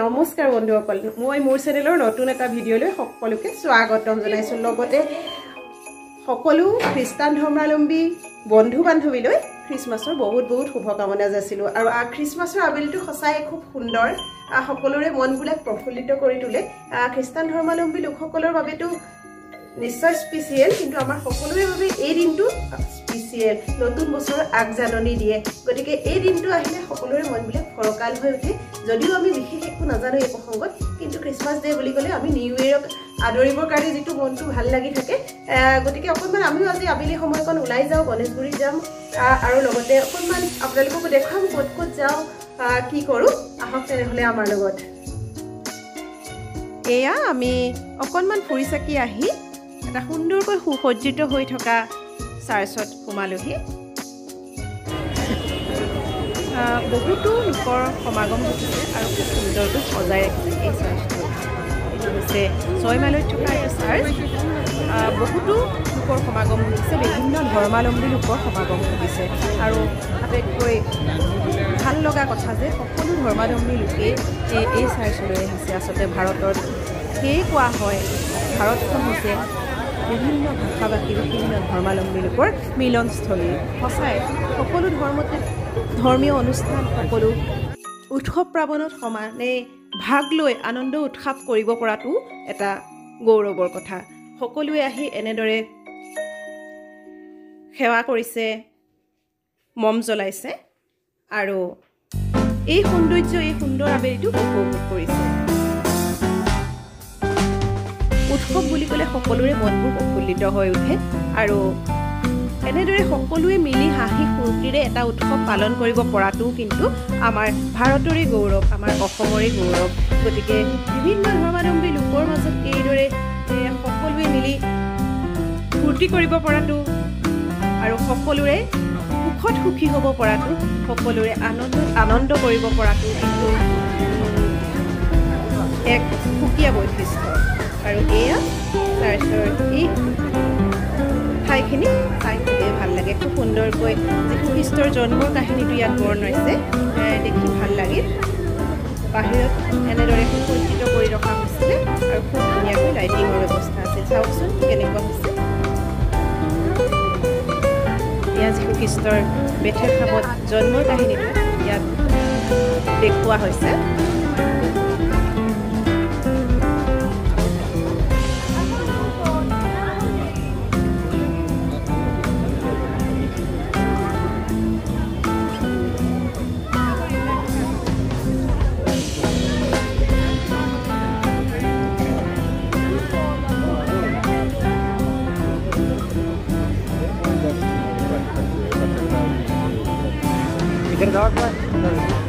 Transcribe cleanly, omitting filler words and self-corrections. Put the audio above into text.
নমস্কাৰ বন্ধুসকল মই মোৰ চেনেলৰ নতুন এটা ভিডিঅ'লৈ সকলোকে স্বাগতম জনাইছো লগতে সকলো খ্ৰীষ্টান ধৰ্মাৱলম্বী বন্ধু বান্ধৱীলৈ খ্ৰীষ্টমাছৰ বহুত শুভকামনা যাচিলো আৰু খ্ৰীষ্টমাছৰ আবেলিটো সঁচাই খুব সুন্দৰ সকলোৰে মনবিলাক প্ৰফুল্লিত কৰি তোলে খ্ৰীষ্টান ধৰ্মাৱলম্বী লোকসকলৰ বাবেতো নিশ্চয় স্পেচিয়েল কিন্তু আমাৰ সকলোৰে বাবে এই দিনটো স্পেচিয়েল নতুন বছৰৰ আগজাননী দিয়ে গতিকে এই দিনটো আহিলে সকলোৰে মনবিলাক ফৰকাল হৈ উঠে যদিও আমি বিশেষ একো নাজানো এই প্ৰসংগত কিন্তু খ্ৰীষ্টমাছ ডে বুলি ক'লে আমি নিউ ইয়েৰক আদৰিবৰ কাৰণে যিটো মনটো ভাল লাগি থাকে গতিকে অকণমান আমিও আজি আবেলি সময়কণ ওলাই যাওঁ গণেশগুৰিত যাম আৰু লগতে অকণমান আপোনালোককো দেখাম ক'ত যাওঁ কি কৰোঁ আহক তেনেহ'লে আমাৰ লগত এয়া আমি অকণমান ফুৰি চাকি আহি এটা সুন্দৰকৈ সুসজ্জিত হৈ থকা চাৰ্চত সোমালোহি বহুতো লোকৰ সমাগম ঘটিছে আৰু খুব সুন্দৰকৈ সজাই ৰাখিছে এই চাৰ্চটো এইটো হৈছে ছয়মাইলত থকা এটা চাৰ্চ বহুতো লোকৰ সমাগম ঘটিছে বিভিন্ন ধৰ্মাৱলম্বী লোকৰ সমাগম ঘটিছে আৰু আটাইতকৈ ভাল লগা কথা যে সকলো ধৰ্মাৱলম্বী লোকেই এই চাৰ্চলৈ আহিছে আচলতে ভাৰতত সেয়ে কোৱা হয় ভাৰতখন হৈছে বিভিন্ন ভাষাভাষী বিভিন্ন ধৰ্মাৱলম্বী লোকৰ মিলনস্থলী সঁচাই সকলো ধৰ্মতে ধৰ্মীয় অনুষ্ঠান সকলো উৎসৱ প্ৰাৱণত সমানে ভাগ লৈ আনন্দ উৎসৱ কৰিব পৰাটো এটা গৌৰৱৰ কথা সকলোৱে আহি এনেদৰে সেৱা কৰিছে মম জ্বলাইছে আৰু এই সৌন্দৰ্য এই সুন্দৰ আবেলিটো উপভোগ কৰিছে উৎসৱ বুলি ক'লে সকলোৰে মনবোৰ প্ৰফুল্লিত হৈ উঠে আৰু এনেদৰে সকলোৱে মিলি হাঁহি ফূৰ্তিৰে এটা উৎসৱ পালন কৰিব পৰাটো কিন্তু আমাৰ ভাৰতৰে গৌৰৱ আমাৰ অসমৰে গৌৰৱ গতিকে বিভিন্ন ধৰ্মাৱলম্বী লোকৰ মাজত এইদৰে সকলোৱে মিলি ফূৰ্তি কৰিব পৰাটো আৰু সকলোৰে সুখত সুখী হ'ব পৰাটো সকলোৰে আনন্দ কৰিব পৰাটো কিন্তু এক সুকীয়া বৈশিষ্ট্য আৰু এয়া চাৰ্চৰ এই ঠাইখিনি চাই খুবেই ভাল লাগে খুব সুন্দৰকৈ যীশু খ্ৰীষ্টৰ জন্মৰ কাহিনীটো ইয়াত বৰ্ণাইছে দেখি ভাল লাগিল বাহিৰত এনেদৰে সুসজ্জিত কৰি ৰখা হৈছিলে আৰু খুব ধুনীয়াকৈ লাইটিঙৰ ব্যৱস্থা আছিল চাওকচোন কেনেকুৱা হৈছে এয়া যীশু খ্ৰীষ্টৰ বেথলেহেমত জন্মৰ কাহিনীটো ইয়াত দেখুওৱা হৈছে Dog,